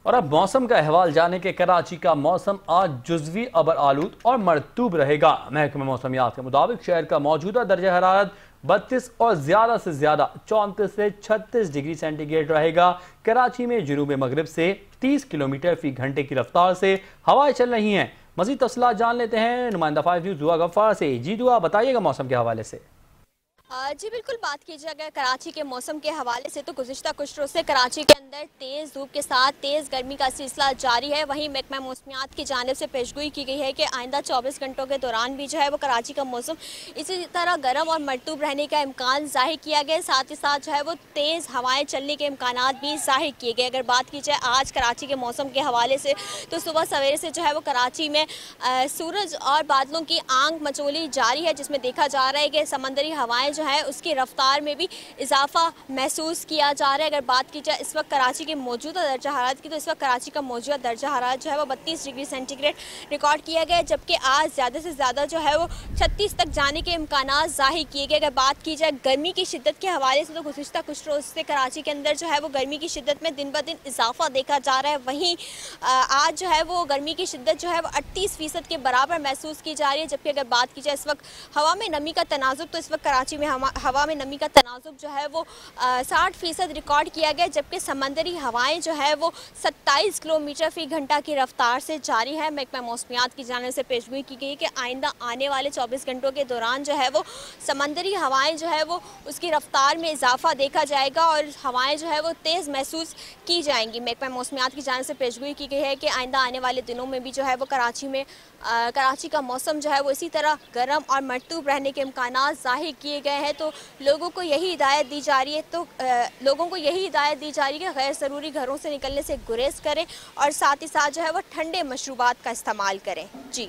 और अब मौसम का अहवाल जाने के कराची का मौसम आज जुज़वी अबर आलूद और मरतूब रहेगा। महकमे मौसमियात के मुताबिक शहर का मौजूदा दर्जा हरारत 32 और ज्यादा से ज्यादा 34 से 36 डिग्री सेंटीग्रेड रहेगा। कराची में जुनूब मगरिब से 30 किलोमीटर फी घंटे की रफ्तार से हवाएं चल रही हैं। मजीद तफसीलात जान लेते हैं नुमाइंदा 5 न्यूज़ दुआ गफ्फार से। जी दुआ, बताइएगा मौसम के हवाले से। जी बिल्कुल, बात की जाए अगर कराची के मौसम के हवाले से तो गुज़िश्ता कुछ रोज़ से कराची के अंदर तेज़ धूप के साथ तेज़ गर्मी का सिलसिला जारी है। वहीं महकमा मौसमियात की जानिब से पेशगोई की गई है कि आइंदा 24 घंटों के दौरान भी जो है वो कराची का मौसम इसी तरह गर्म और मरतूब रहने का इम्कान ज़ाहिर किया गया। साथ ही साथ जो है वो तेज़ हवाएँ चलने के इम्कान भी ज़ाहिर किए गए। अगर बात की जाए आज कराची के मौसम के हवाले से तो सुबह सवेरे से जो है वो कराची में सूरज और बादलों की आंख मचोली जारी है, जिसमें देखा जा रहा है कि समंदरी हवाएँ है उसकी रफ्तार में भी इजाफा महसूस किया जा रहा है। अगर बात की जाए इस वक्त कराची के मौजूदा दर्जा हरारत की तो इस वक्त कराची का मौजूदा दर्जा हरारत जो है वो 32 डिग्री सेंटीग्रेड रिकॉर्ड किया गया है, जबकि आज ज़्यादा से ज़्यादा जो है वो 36 तक जाने के इम्कान ज़ाहिर किए गए। अगर बात की जाए गर्मी की शिद्दत के हवाले से तो गुज़िश्ता कुछ रोज़ से कराची के अंदर जो है वो गर्मी की शिद्दत में दिन ब दिन इजाफा देखा जा रहा है। वहीं आज जो है वो गर्मी की शिद्दत जो है वो 38% के बराबर महसूस की जा रही है। जबकि अगर बात की जाए इस वक्त हवा में नमी का तनाजुब तो इस वक्त कराची में हवा में नमी का तनाजुब जो है वो 60% रिकॉर्ड किया गया, जबकि समंदरी हवाएं जो है वो 27 किलोमीटर फी घंटा की रफ्तार से जारी है। महकमा मौसमियात की जानिब से पेशगोई की गई कि आइंदा आने वाले 24 घंटों के दौरान जो है वो समंदरी हवाएं जो है वो उसकी रफ्तार में इजाफा देखा जाएगा और हवाएं जो है वो तेज़ महसूस की जाएंगी। महकमा मौसमियात की जानिब से पेशगोई की गई है कि आइंदा आने वाले दिनों में भी जो है वो कराची का मौसम जो है वो इसी तरह गर्म और मरतूब रहने के इम्कान ज़ाहिर किए गए हैं। तो लोगों को यही हिदायत दी जा रही है कि गैर ज़रूरी घरों से निकलने से गुरेज करें और साथ ही साथ जो है वो ठंडे मशरूबात का इस्तेमाल करें। जी।